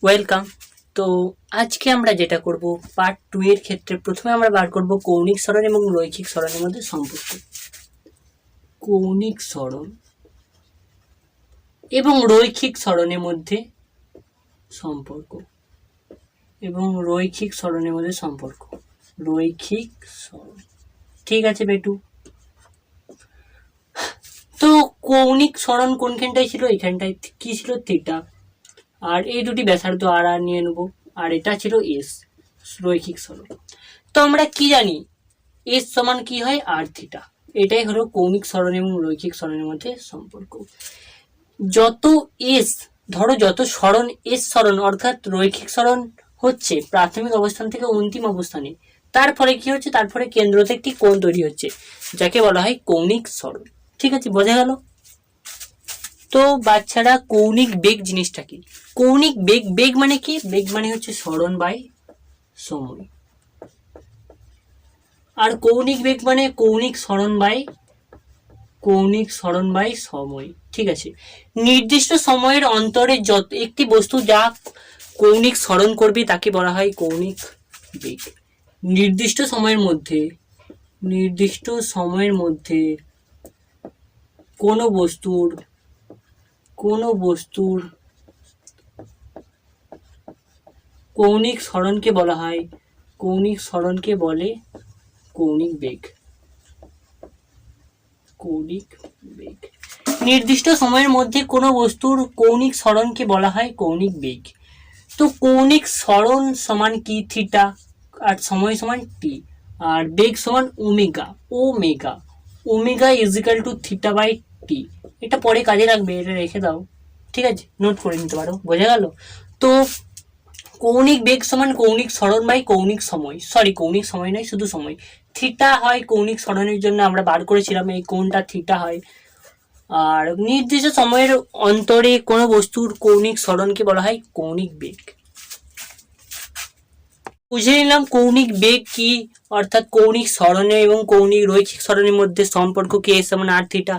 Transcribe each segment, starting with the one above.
Welcome. তো আজকে আমরা যেটা করব পার্ট 2 এর ক্ষেত্রে প্রথমে আমরা বার করব কৌণিক সরণ এবং রৈখিক সরণের মধ্যে সম্পর্ক। কৌণিক সরণ এবং রৈখিক সরণের মধ্যে সম্পর্ক রৈখিক সরণ। ঠিক আছে বেটু। তো কৌণিক সরণ কোনখানটায় ছিল? এখানটায় কি ছিল? থিটা। আর এই দুটি ব্যাসার্ধ আর আর নিয়ে নেব, আর এটা ছিল এস, রৈখিক সরণ। তো আমরা কি জানি? এস সমান কি হয়? আর থিটা। এটাই হলো কৌণিক সরণ এবং রৈখিক সরণের মধ্যে সম্পর্ক। যত এস, ধরো যত সরণ এস সরণ অর্থাৎ রৈখিক সরণ হচ্ছে প্রাথমিক অবস্থান থেকে অন্তিম অবস্থানে, তারপরে কি হচ্ছে? তারপরে কেন্দ্রতে একটি কোণ তৈরি হচ্ছে, যাকে বলা হয় কৌণিক সরণ। ঠিক আছে, বোঝা গেল? তো বাচ্চারা, কৌণিক বেগ জিনিসটা কি? কৌণিক বেগ, বেগ মানে কি? বেগ মানে হচ্ছে সরণ বাই সময়। আর কৌণিক বেগ মানে কৌণিক সরণ বাই সময়। ঠিক আছে, নির্দিষ্ট সময়ের অন্তরে যত একটি বস্তু যা কৌণিক সরণ করবে তাকে বলা হয় কৌণিক বেগ। নির্দিষ্ট সময়ের মধ্যে কোনো বস্তুর কৌণিক সরণকে বলে কৌণিক বেগ। নির্দিষ্ট সময়ের মধ্যে কোনো বস্তুর কৌণিক সরণকে বলা হয় কৌণিক বেগ। তো কৌণিক সরণ সমান কি? থিটা। আর সময় সমান টি। আর বেগ সমান omega is equal to theta by t. এটা পরে কাজে লাগবে, এটা রেখে দাও। ঠিক আছে, নোট করে নিতে পারো। বোঝা গেল? তো কৌণিক বেগ সমান কৌণিক সরণ বাই কৌণিক সময়। কৌণিক সময় নয়, শুধু সময়। থিটা হয় কৌণিক সরণের জন্য আমরা বার করেছিলাম, এই কোণটা থিটা হয়। আর নির্দিষ্ট সময়ের অন্তরে কোনো বস্তুর কৌণিক সরণকে বলা হয় কৌণিক বেগ। বুঝে নিলাম কৌণিক বেগ কি, অর্থাৎ কৌণিক সরণে এবং কৌণিক রৈখিক সরণের মধ্যে সম্পর্ক কি, এস সমান আর থিটা।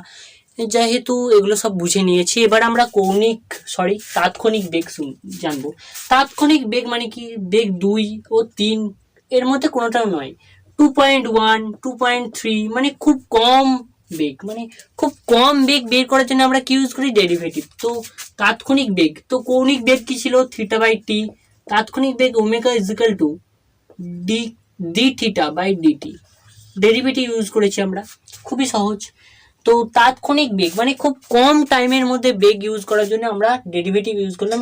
যেহেতু এগুলো সব বুঝে নিয়েছি, এবার আমরা তাৎক্ষণিক বেগ জানবো। তাৎক্ষণিক বেগ মানে কি? বেগ 2 ও 3 এর মধ্যে কোনোটাও নয়। 2.1, 2.3 মানে খুব কম বেগ, বের করার জন্য আমরা কি ইউজ করি? ডেরিভেটিভ। তো তাৎক্ষণিক বেগ, তো কৌণিক বেগ কি ছিল? Theta by t. তাৎক্ষণিক বেগ omega is equal to d theta by dt. Derivative use করেছি আমরা, খুবই সহজ। তো তাৎক্ষণিক বেগ মানে খুব কম টাইমের মধ্যে বেগ ইউজ করার জন্য আমরা ডেরিভেটিভ ইউজ করলাম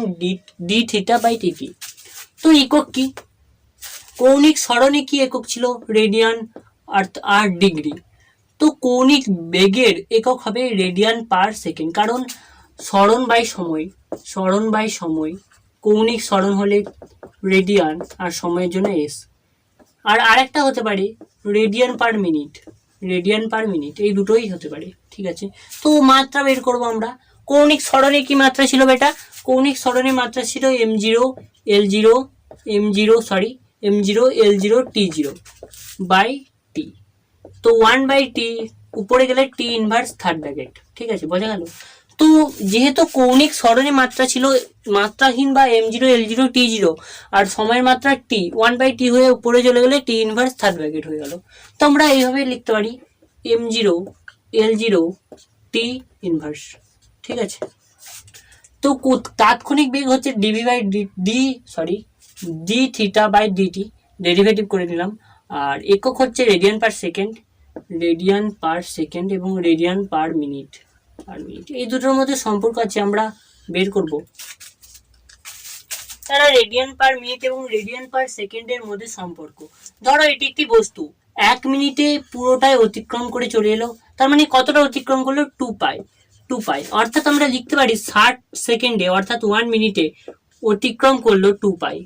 ডি থিটা বাই টিটি। তো একক কি? কৌণিক সরণে কি একক ছিল? রেডিয়ান আর ডিগ্রি। তো কৌণিক বেগের একক হবে রেডিয়ান পার সেকেন্ড, কারণ সরণ বাই সময়। কৌণিক সরণ হলে রেডিয়ান আর সময়ের জন্য এস। আর আরেকটা হতে পারে রেডিয়ান পার মিনিট। এই দুটোই হতে পারে। ঠিক আছে, তো মাত্রা বের করবো আমরা। কৌণিক সরণে কি মাত্রা ছিল বেটা? কৌণিক সরণের মাত্রা ছিল m0 L0 বাই টি। তো 1/t উপরে গেলে টি ইনভার্স থার্ড ব্র্যাকেট। ঠিক আছে, বোঝা গেল? তো যেহেতু কৌণিক সরণের মাত্রা ছিল মাত্রাহীন বা m0 L0 T0, আর সময়ের মাত্রা টি 1/t হয়ে উপরে চলে গেলে টি ইনভার্স থার্ড ব্র্যাকেট হয়ে গেল। তো আমরা এইভাবে লিখতে পারি m0 L0 টি ইনভার্স। ঠিক আছে, তো তাৎক্ষণিক বেগ হচ্ছে d theta by dt. Derivative করে নিলাম। আর একক হচ্ছে রেডিয়ান পার সেকেন্ড এবং রেডিয়ান পার মিনিট। এই দুটোর মধ্যে সম্পর্ক আছে, আমরা বের করব। তারা রেডিয়ান পার মিনিট এবং রেডিয়ান পার সেকেন্ডের মধ্যে সম্পর্ক। ধরো এটি একটি বস্তু 1 মিনিটে পুরোটাই অতিক্রম করে চলে এলো, তার মানে কতটা অতিক্রম করলো? 2 পাই। অর্থাৎ আমরা লিখতে পারি 60 সেকেন্ডে অর্থাৎ 1 মিনিটে অতিক্রম করলো 2 পাই।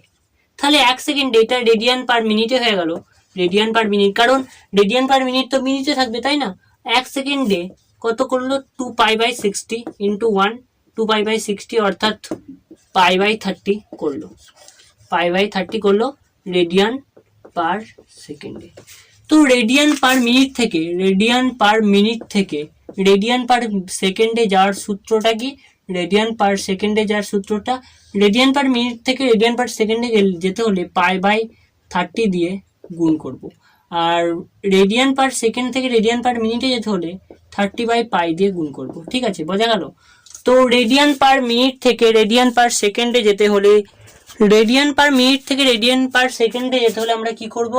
তাহলে 1 সেকেন্ডে এটা রেডিয়ান পার মিনিটে হয়ে গেল। রেডিয়ান পার মিনিট, কারণ রেডিয়ান পার মিনিট তো মিনিটে থাকবে, তাই না? 1 সেকেন্ডে কত করলো? 2π/60 ইন্টু 1, 2π/60 অর্থাৎ π/30 করলো। π/30 করলো রেডিয়ান পার সেকেন্ডে। তো রেডিয়ান পার মিনিট থেকে রেডিয়ান পার সেকেন্ডে যাওয়ার সূত্রটা কি? রেডিয়ান পার সেকেন্ডে যার সূত্রটা, রেডিয়ান পার মিনিট থেকে রেডিয়ান পার সেকেন্ডে যেতে হলে π/30 দিয়ে গুণ করব। আর রেডিয়ান পার সেকেন্ড থেকে রেডিয়ান পার মিনিটে যেতে হলে 30/π দিয়ে গুণ করব। ঠিক আছে, বোঝা গেল? তো রেডিয়ান পার মিনিট থেকে রেডিয়ান পার সেকেন্ডে যেতে হলে আমরা কি করব,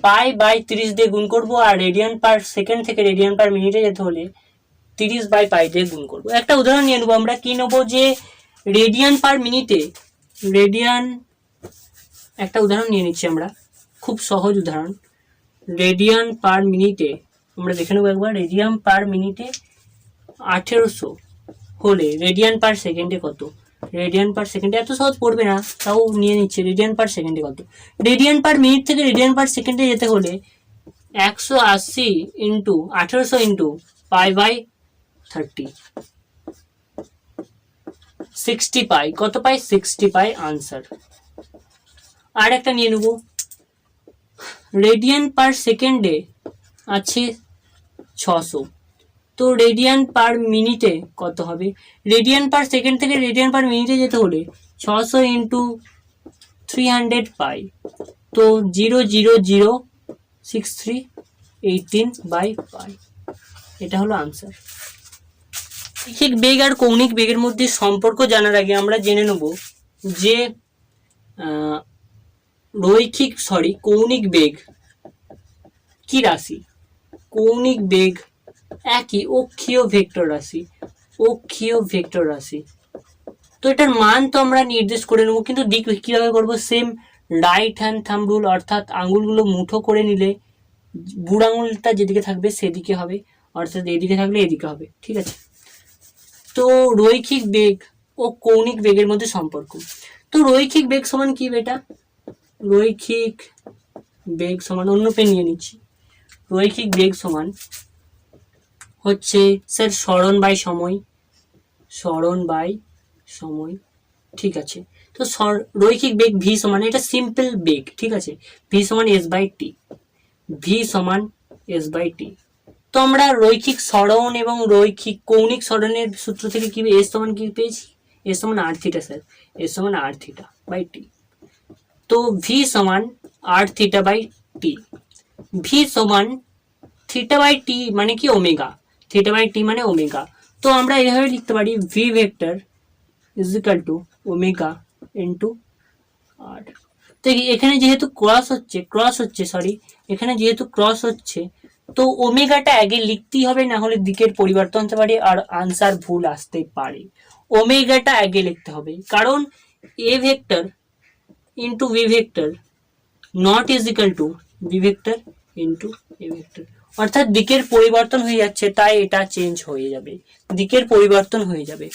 π/30 দিয়ে গুণ করব। আর রেডিয়ান পার সেকেন্ড থেকে রেডিয়ান পার মিনিটে যেতে হলে 30/π দিয়ে গুণ করব। একটা উদাহরণ নিয়ে নেবো আমরা, কি নেবো, যে রেডিয়ান পার মিনিটে একটা উদাহরণ নিয়ে নিচ্ছি আমরা, খুব সহজ উদাহরণ। রেডিয়ান পার মিনিটে আমরা দেখে নেবো একবার, রেডিয়ান পার মিনিটে 1800 হলে রেডিয়ান পার সেকেন্ডে কত? রেডিয়ান পার সেকেন্ডে এত সহজ পড়বে না, তাও নিয়ে নিচ্ছে। রেডিয়ান পার সেকেন্ডে কত? রেডিয়ান পার মিনিট থেকে রেডিয়ান পার সেকেন্ডে যেতে হলে 180 ইন্টু 1800 ইন্টু π/30, 60π। কত পাই? 60π আনসার। আর একটা নিয়ে নেব, রেডিয়ান পার সেকেন্ডে আছে 600, তো রেডিয়ান পার মিনিটে কত হবে? রেডিয়ান পার সেকেন্ড থেকে রেডিয়ান পার মিনিটে যেতে হলে 600 ইন্টু 300π, তো 0.006318/π। এটা হলো আনসার। রৈখিক বেগ আর কৌণিক বেগের মধ্যে সম্পর্ক জানার আগে আমরা জেনে নেব যে কৌণিক বেগ কি রাশি? কৌণিক বেগ একই অক্ষীয় ভেক্টর রাশি। তো এটার মান তো আমরা নির্দেশ করে নেবো, কিন্তু দিক কিভাবে করবো? Same right hand thumb rule, অর্থাৎ আঙুলগুলো মুঠো করে নিলে বুড়ো আঙুলটা যেদিকে থাকবে সেদিকে হবে, অর্থাৎ এদিকে থাকলে এদিকে হবে। ঠিক আছে, তো রৈখিক বেগ ও কৌণিক বেগের মধ্যে সম্পর্ক। তো রৈখিক বেগ সমান কি বেটা? রৈখিক বেগ সমান, অন্য পেন নিয়ে নিচ্ছি। রৈখিক বেগ সমান হচ্ছে স্যার সরণ বাই সময়। ঠিক আছে, তো রৈখিক বেগ ভি সমান, এটা সিম্পল বেগ। ঠিক আছে, ভি সমান s/t। তো আমরা রৈখিক সরণ এবং রৈখিক কৌণিক সরণের সূত্র থেকে কি এস সমান কি পেয়েছি? এস সমান r θ স্যার, এস সমান r θ/t। তো ভি সমান r θ/t, ভি সমান θ/t মানে কি? ওমেগা। θ/t মানে ওমেগা। তো আমরা এইভাবে লিখতে পারি, v vector is equal to omega into r. তো এখানে যেহেতু ক্রস হচ্ছে, তো ওমেগাটা আগে লিখতেই হবে, না হলে দিকের পরিবর্তন হতে পারে আর আনসার ভুল আসতে পারে। ওমেগাটা আগে লিখতে হবে, কারণ এ vector into V vector not is equal two V vector into A vector, অর্থাৎ দিকের পরিবর্তন হয়ে যাচ্ছে, তাই এটা চেঞ্জ হয়ে যাবে, দিকের পরিবর্তন হয়ে যাবে।